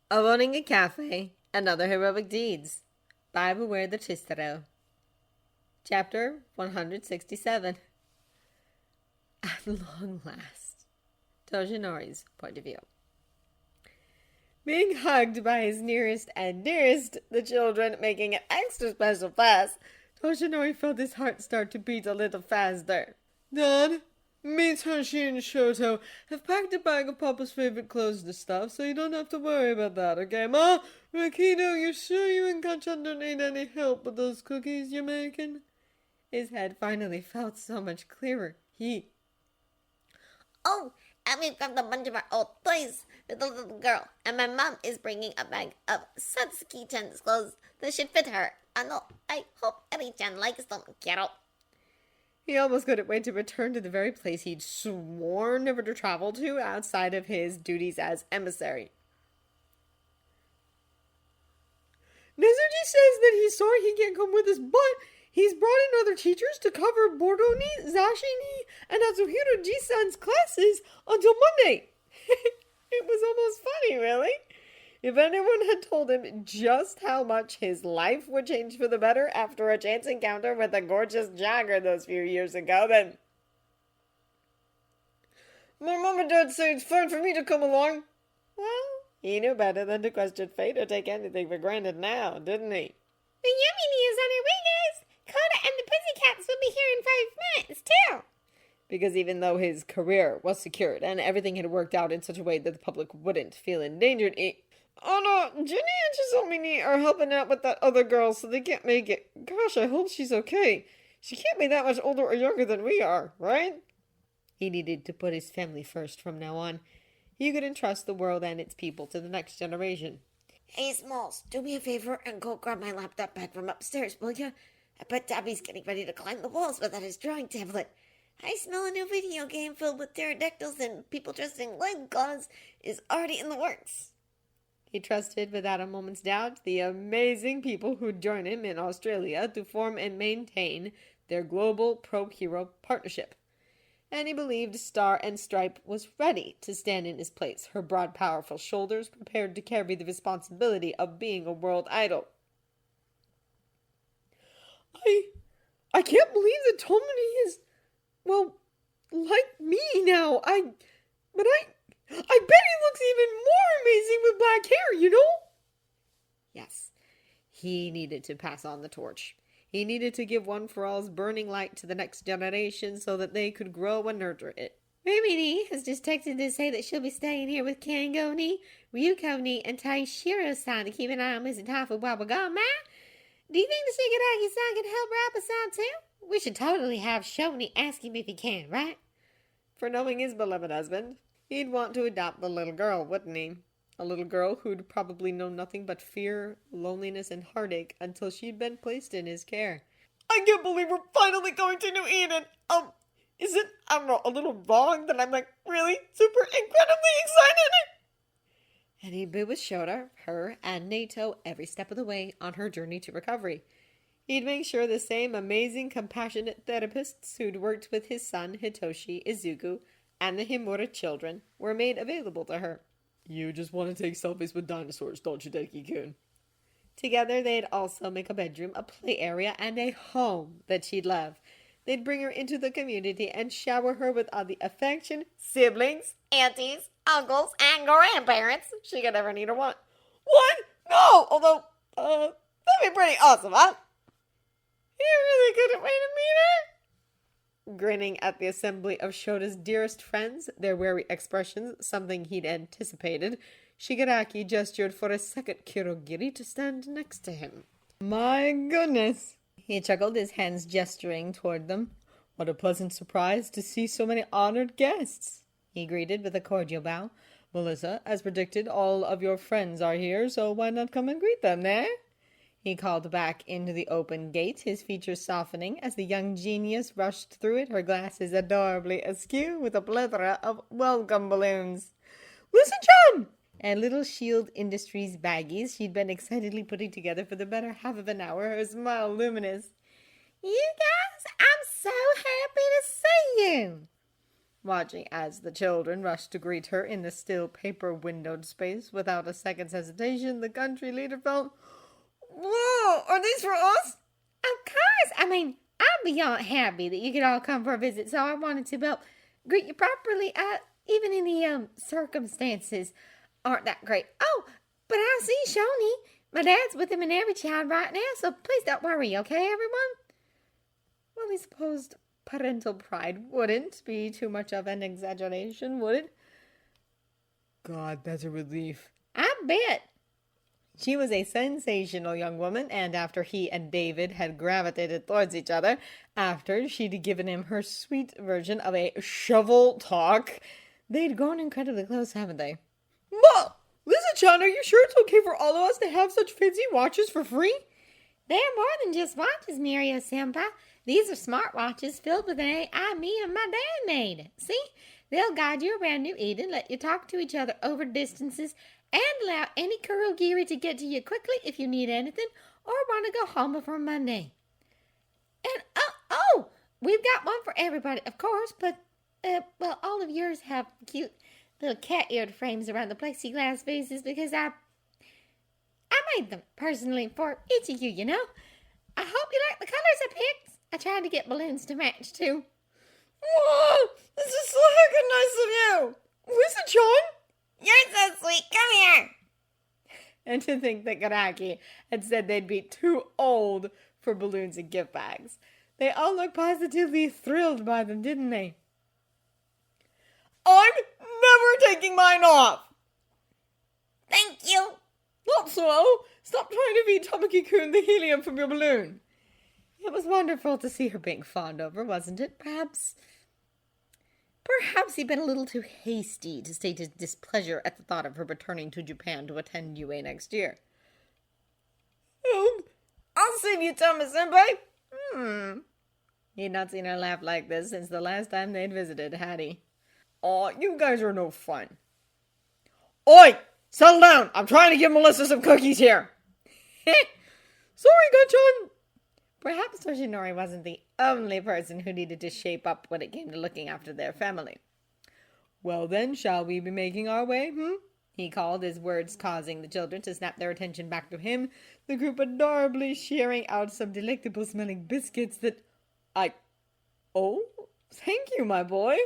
Owning a cafe and other heroic deeds by Beware the Chistero. Chapter 167. At long last, Tojinori's point of view. Being hugged by his nearest and dearest, the children making an extra special fuss, Toshinori felt his heart start to beat a little faster. Dad, me, Toshi, and Shoto have packed a bag of Papa's favorite clothes and stuff, so you don't have to worry about that, okay, Ma? Rakito, you sure you and Kanchan don't need any help with those cookies you're making? His head finally felt so much clearer. Oh, and we've got a bunch of our old toys with the little girl, and my mom is bringing a bag of Satsuki-chan's clothes that should fit her. I hope Eri-chan likes them, kiddo. He almost couldn't wait to return to the very place he'd sworn never to travel to outside of his duties as emissary. Nezuji says that he's sorry he can't come with us, but he's brought in other teachers to cover Bordoni, Zashini, and Azuhiro Ji-san's classes until Monday. It was almost funny, really. If anyone had told him just how much his life would change for the better after a chance encounter with a gorgeous jogger those few years ago, then... My mom and dad say it's fine for me to come along. Well, he knew better than to question fate or take anything for granted now, didn't he? The Yummy is on her way, guys. Koda and the Pussycats will be here in 5 minutes, too. Because even though his career was secured and everything had worked out in such a way that the public wouldn't feel endangered, oh no, Ginny and Chizomini are helping out with that other girl, so they can't make it. Gosh, I hope she's okay. She can't be that much older or younger than we are, right? He needed to put his family first from now on. He couldn't trust the world and its people to the next generation. Hey, Smalls, do me a favor and go grab my laptop back from upstairs, will ya? I bet Dobby's getting ready to climb the walls without his drawing tablet. I smell a new video game filled with pterodactyls and people dressed in leg gods is already in the works. He trusted without a moment's doubt the amazing people who'd join him in Australia to form and maintain their global pro-hero partnership. And he believed Star and Stripe was ready to stand in his place, her broad, powerful shoulders prepared to carry the responsibility of being a world idol. I can't believe that Tomini is, well, like me now. But I bet he looks even more amazing with black hair, you know? Yes, he needed to pass on the torch. He needed to give One for All's burning light to the next generation so that they could grow and nurture it. Rimini has just texted to say that she'll be staying here with Kangoni, Ryukoni, and Taishiro-san to keep an eye on Miss Tafu while we're gone, Ma? Do you think the Shigaraki-san can help her out beside too? We should totally have Shoni ask him if he can, right? For knowing his beloved husband, he'd want to adopt the little girl, wouldn't he? A little girl who'd probably known nothing but fear, loneliness, and heartache until she'd been placed in his care. I can't believe we're finally going to New Eden! Is it, I don't know, a little wrong that I'm really super incredibly excited? And he'd be with Shota, her, and Nato every step of the way on her journey to recovery. He'd make sure the same amazing, compassionate therapists who'd worked with his son, Hitoshi, Izuku, and the Himura children were made available to her. You just want to take selfies with dinosaurs, don't you, Deki-kun? Together, they'd also make a bedroom, a play area, and a home that she'd love. They'd bring her into the community and shower her with all the affection, siblings, aunties, uncles, and grandparents she could ever need or want. What? No! Although, that'd be pretty awesome, huh? You really couldn't wait to meet her? Grinning at the assembly of Shota's dearest friends, their wary expressions something he'd anticipated, Shigaraki gestured for a second Kirogiri to stand next to him. My goodness! He chuckled, his hands gesturing toward them. What a pleasant surprise to see so many honored guests, he greeted with a cordial bow. Melissa, as predicted, all of your friends are here, so why not come and greet them, eh? He called back into the open gate, his features softening as the young genius rushed through it, her glasses adorably askew with a plethora of welcome balloons. Listen, John! And little Shield Industries baggies she'd been excitedly putting together for the better half of an hour, her smile luminous. You guys, I'm so happy to see you. watching as the children rushed to greet her in the still paper-windowed space. Without a second's hesitation, the country leader felt, "Whoa, are these for us?" Of course. I'm beyond happy that you could all come for a visit, so I wanted to, greet you properly, even in the, circumstances aren't that great. Oh, but I see Shoni. My dad's with him and every child right now, so please don't worry, okay, everyone? Well, he supposed parental pride wouldn't be too much of an exaggeration, would it? God, that's a relief. I bet. She was a sensational young woman, and after he and David had gravitated towards each other, after she'd given him her sweet version of a shovel talk, they'd grown incredibly close, haven't they? Ma! Listen, John, are you sure it's okay for all of us to have such fancy watches for free? They're more than just watches, Mirio-senpai. These are smartwatches filled with an AI me and my dad made. See? They'll guide you around New Eden, let you talk to each other over distances, and allow any Kurogiri to get to you quickly if you need anything or want to go home before Monday. And, we've got one for everybody, of course, but, all of yours have cute little cat-eared frames around the plexiglass faces because I made them personally for each of you, you know? I hope you like the colors I picked. I tried to get balloons to match, too. Whoa! This is so heckin' nice of you! Listen, John! You're so sweet. Come here. And to think that Garaki had said they'd be too old for balloons and gift bags. They all looked positively thrilled by them, didn't they? I'm never taking mine off! Thank you. Not so! Stop trying to feed Tamaki-kun the helium from your balloon. It was wonderful to see her being fawned over, wasn't it? Perhaps he'd been a little too hasty to state his displeasure at the thought of her returning to Japan to attend UA next year. I'll save you, Thomas-senpai. He'd not seen her laugh like this since the last time they'd visited, had he? Aw, you guys are no fun. Oi! Settle down! I'm trying to give Melissa some cookies here. Sorry, Gachan. Perhaps Toshinori wasn't the only person who needed to shape up when it came to looking after their family. Well then, shall we be making our way, He called, his words causing the children to snap their attention back to him, the group adorably sharing out some delectable-smelling biscuits that Oh, thank you, my boy.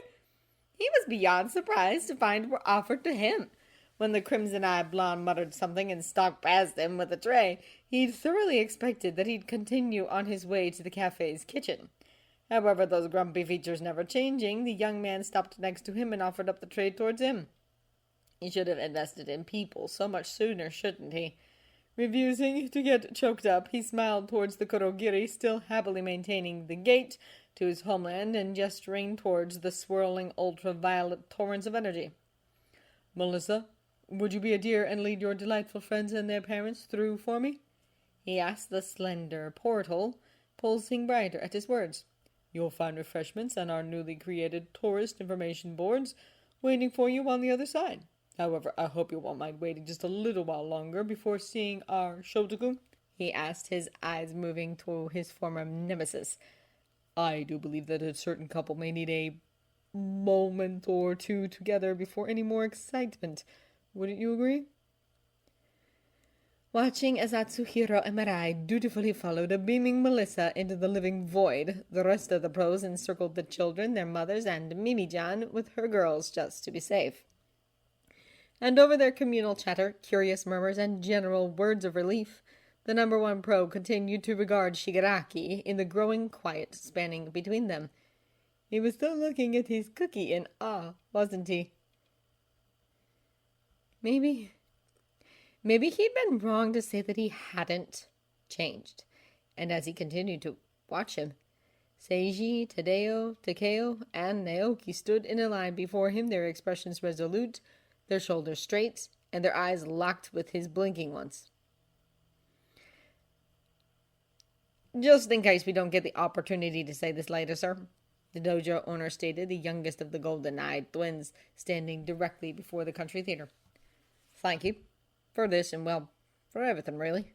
He was beyond surprised to find were offered to him. When the crimson-eyed blonde muttered something and stalked past him with a tray, he'd thoroughly expected that he'd continue on his way to the cafe's kitchen. However, those grumpy features never changing, the young man stopped next to him and offered up the tray towards him. He should have invested in people so much sooner, shouldn't he? Refusing to get choked up, he smiled towards the Kurogiri, still happily maintaining the gait to his homeland and gesturing towards the swirling ultraviolet torrents of energy. Melissa, would you be a dear and lead your delightful friends and their parents through for me? He asked, the slender portal pulsing brighter at his words. You'll find refreshments on our newly created tourist information boards waiting for you on the other side. However, I hope you won't mind waiting just a little while longer before seeing our Shotoku, he asked, his eyes moving to his former nemesis. I do believe that a certain couple may need a moment or two together before any more excitement. Wouldn't you agree? Watching as Atsuhiro and Mirai dutifully followed a beaming Melissa into the living void, the rest of the pros encircled the children, their mothers, and Mimi-chan with her girls just to be safe. And over their communal chatter, curious murmurs, and general words of relief, the number one pro continued to regard Shigaraki in the growing quiet spanning between them. He was still looking at his cookie in awe, wasn't he? Maybe he'd been wrong to say that he hadn't changed. And as he continued to watch him, Seiji, Tadeo, Takeo, and Naoki stood in a line before him, their expressions resolute, their shoulders straight, and their eyes locked with his blinking ones. Just in case we don't get the opportunity to say this later, sir, the dojo owner stated, the youngest of the golden-eyed twins, standing directly before the country theater. Thank you for this and, well, for everything, really,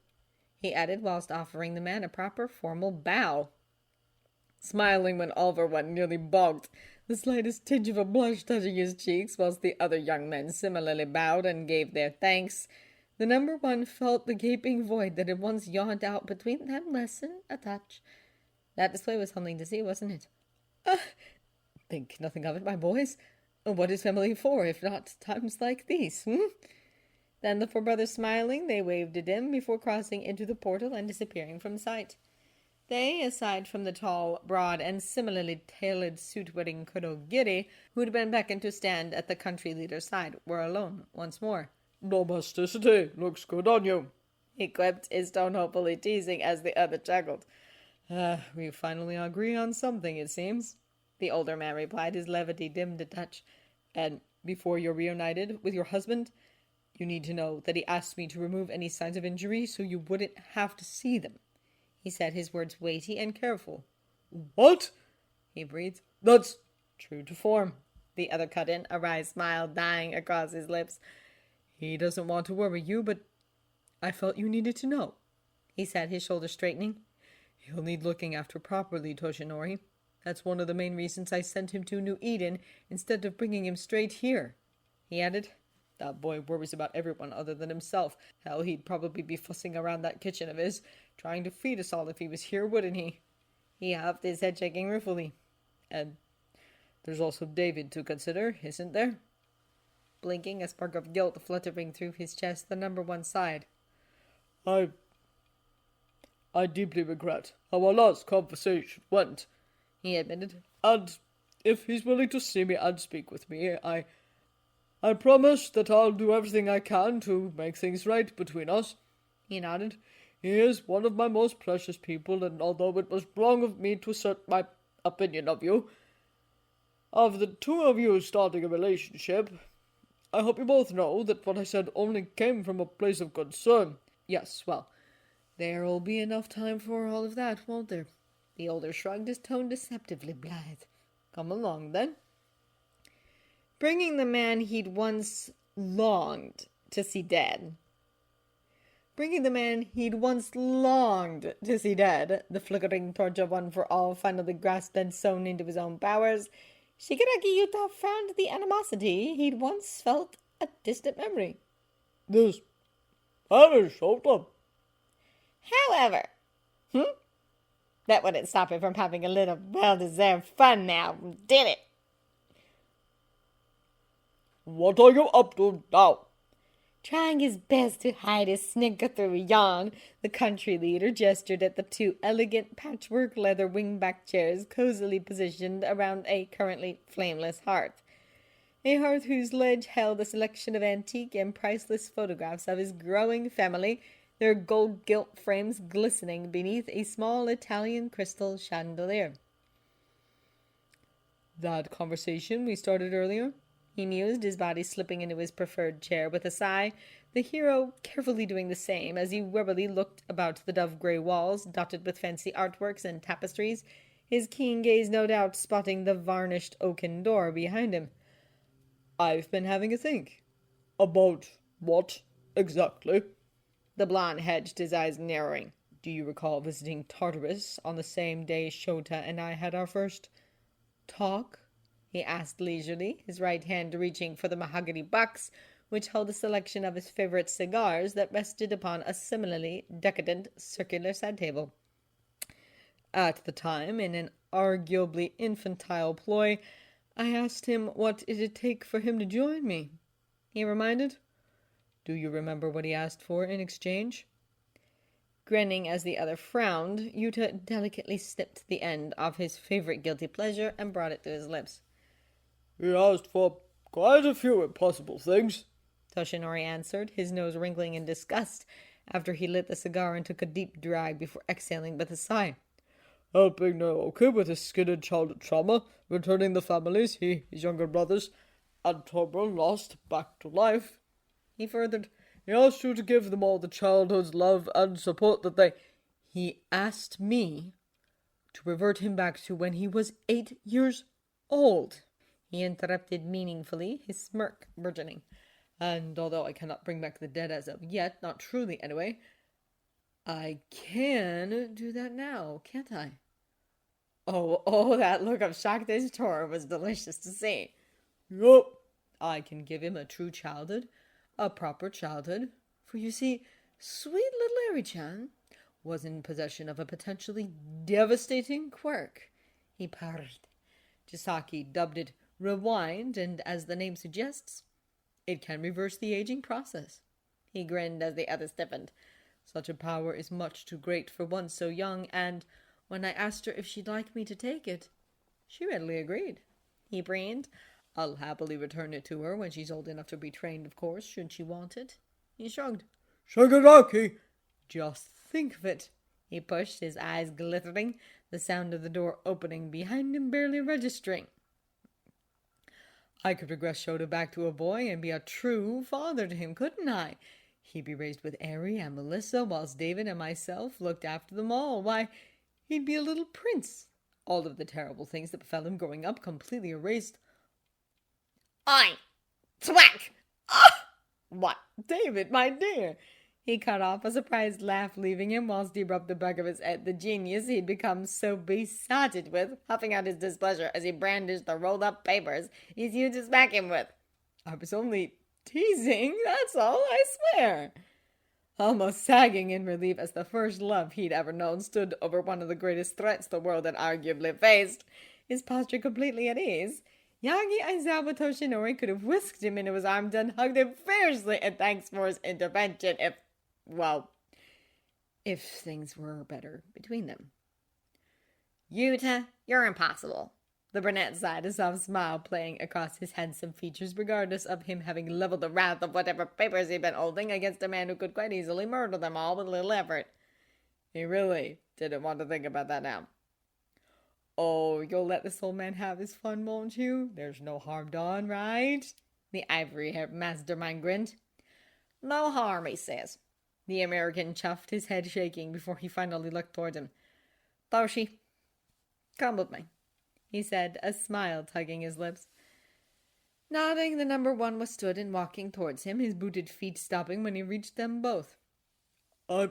he added, whilst offering the man a proper formal bow. Smiling when Oliver went nearly bogged, the slightest tinge of a blush touching his cheeks, whilst the other young men similarly bowed and gave their thanks. The number one felt the gaping void that had once yawned out between them lessen a touch. That display was something to see, wasn't it? Think nothing of it, my boys. What is family for, if not times like these, Then the four brothers smiling, they waved at him before crossing into the portal and disappearing from sight. They, aside from the tall, broad, and similarly tailored suit-wearing Kurogiri, who had been beckoned to stand at the country leader's side, were alone once more. Domesticity looks good on you, He quipped, his tone hopefully teasing as the other chuckled. We finally agree on something, it seems. The older man replied, his levity dimmed a touch. And before you're reunited with your husband, you need to know that he asked me to remove any signs of injury so you wouldn't have to see them. He said, his words weighty and careful. What? He breathed. That's True to form. The other cut in, a wry smile dying across his lips. He doesn't want to worry you, but I felt you needed to know, he said, his shoulders straightening. He'll need looking after properly, Toshinori. That's one of the main reasons I sent him to New Eden instead of bringing him straight here, he added. That boy worries about everyone other than himself. Hell, he'd probably be fussing around that kitchen of his, trying to feed us all if he was here, wouldn't he? He huffed, his head shaking ruefully. And there's also David to consider, isn't there? Blinking, a spark of guilt fluttering through his chest, the number one sighed. I deeply regret how our last conversation went, He admitted. and if he's willing to see me and speak with me, I promise that I'll do everything I can to make things right between us. He nodded. He is one of my most precious people, and although it was wrong of me to assert my opinion of you, of the two of you starting a relationship, I hope you both know that what I said only came from a place of concern. Yes, well, there'll be enough time for all of that, won't there? The older shrugged, his tone deceptively blithe. Come along, then. Bringing the man he'd once longed to see dead. The flickering torch of One for All finally grasped and sewn into his own powers. Shigaraki Yuta found the animosity he'd once felt a distant memory. This Aizawa Shouta. However, that wouldn't stop him from having a little well-deserved fun now, did it? What are you up to now? Trying his best to hide his snicker through a yawn, the country leader gestured at the two elegant patchwork leather wingback chairs cozily positioned around a currently flameless hearth. A hearth whose ledge held a selection of antique and priceless photographs of his growing family, their gold-gilt frames glistening beneath a small Italian crystal chandelier. That conversation we started earlier? He mused, his body slipping into his preferred chair with a sigh, the hero carefully doing the same as he warily looked about the dove-grey walls, dotted with fancy artworks and tapestries, his keen gaze no doubt spotting the varnished oaken door behind him. I've been having a think. About what, exactly? The blonde hedged, his eyes narrowing. Do you recall visiting Tartarus on the same day Shouta and I had our first talk? He asked leisurely, his right hand reaching for the mahogany box, which held a selection of his favorite cigars that rested upon a similarly decadent circular side table. At the time, in an arguably infantile ploy, I asked him what it'd take for him to join me. He reminded. Do you remember what he asked for in exchange? Grinning as the other frowned, Yuta delicately snipped the end of his favorite guilty pleasure and brought it to his lips. He asked for quite a few impossible things, Toshinori answered, his nose wrinkling in disgust after he lit the cigar and took a deep drag before exhaling with a sigh. Helping Naoki with his skinned childhood trauma, returning the families his younger brothers and Tobran lost back to life. He furthered, He asked you to give them all the childhood's love and support that they... He asked me to revert him back to when he was 8 years old. He interrupted meaningfully, his smirk burgeoning. And although I cannot bring back the dead as of yet, not truly anyway, I can do that now, can't I? Oh, that look of shocked horror was delicious to see. Yup. I can give him a true childhood, a proper childhood. For you see, sweet little Ari-chan was in possession of a potentially devastating quirk. He purred. Chisaki dubbed it rewind, and as the name suggests, it can reverse the aging process. He grinned as the other stiffened. Such a power is much too great for one so young, and when I asked her if she'd like me to take it, she readily agreed. He breathed. I'll happily return it to her when she's old enough to be trained, of course, should she want it. He shrugged. Shagadaki! Just think of it. He pushed, his eyes glittering, the sound of the door opening behind him barely registering. I could regress Shouta back to a boy and be a true father to him, couldn't I? He'd be raised with Ari and Melissa, whilst David and myself looked after them all. Why, he'd be a little prince. All of the terrible things that befell him growing up completely erased. Oi! Thwack! What, David, my dear? He cut off, a surprised laugh leaving him, whilst he rubbed the back of his head. The genius he'd become so besotted with, puffing out his displeasure as he brandished the rolled-up papers he's used to smack him with. I was only teasing, that's all, I swear. Almost sagging in relief as the first love he'd ever known stood over one of the greatest threats the world had arguably faced, his posture completely at ease, Yagi Aizawa Toshinori could have whisked him into his arms and hugged him fiercely in thanks for his intervention if things were better between them. Yuta, you're impossible. The brunette sighed, a soft smile playing across his handsome features, regardless of him having leveled the wrath of whatever papers he'd been holding against a man who could quite easily murder them all with little effort. He really didn't want to think about that now. Oh, you'll let this old man have his fun, won't you? There's no harm done, right? The ivory-haired mastermind grinned. No harm, he says. The American chuffed, his head shaking before he finally looked toward him. Toshi, come with me, he said, a smile tugging his lips. Nodding, the number one was stood and walking towards him, his booted feet stopping when he reached them both. There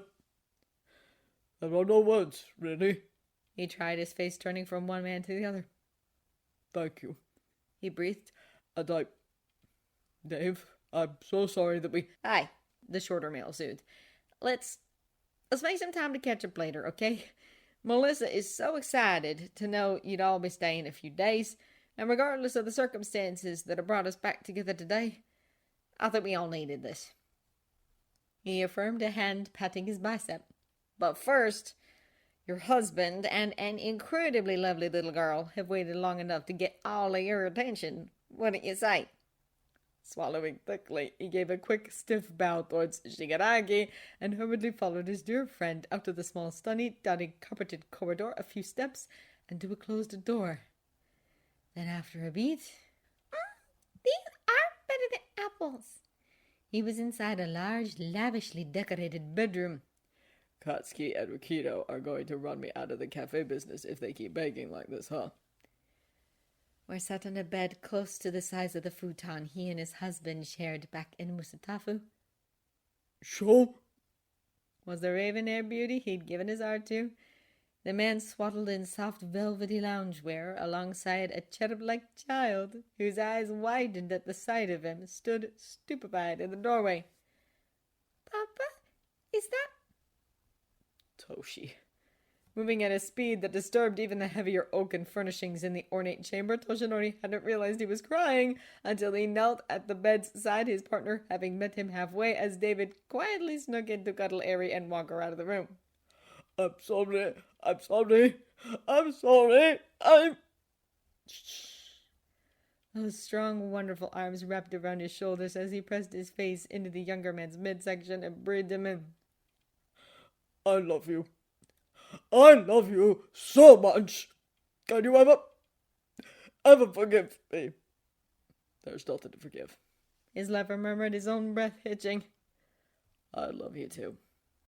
are no words, really. He tried, his face turning from one man to the other. Thank you. He breathed. Dave, I'm so sorry that we... Hi, the shorter male soothed. Let's make some time to catch up later, okay? Melissa is so excited to know you'd all be staying a few days, and regardless of the circumstances that have brought us back together today, I think we all needed this. He affirmed, a hand patting his bicep. But first, your husband and an incredibly lovely little girl have waited long enough to get all of your attention. Wouldn't you say? Swallowing thickly, he gave a quick, stiff bow towards Shigaraki and hurriedly followed his dear friend out of the small, stunny, carpeted corridor, a few steps, and to a closed door. Then after a beat, These are better than apples. he was inside a large, lavishly decorated bedroom. Katsuki and Rikito are going to run me out of the cafe business if they keep begging like this, huh? Where sat on a bed close to the size of the futon he and his husband shared back in Musatafu. Sure. Was the raven-haired beauty he'd given his heart to. The man swaddled in soft velvety loungewear alongside a cherub-like child, whose eyes widened at the sight of him, stood stupefied in the doorway. Papa, is that... Toshi. Moving at a speed that disturbed even the heavier oaken furnishings in the ornate chamber, Toshinori hadn't realized he was crying until he knelt at the bed's side, his partner having met him halfway as David quietly snuck in to cuddle Ari and walk her out of the room. I'm sorry. I'm... Shh. Those strong, wonderful arms wrapped around his shoulders as he pressed his face into the younger man's midsection and breathed him in. I love you. I love you so much. Can you ever forgive me? There's nothing to forgive. His lover murmured, his own breath hitching. I love you too.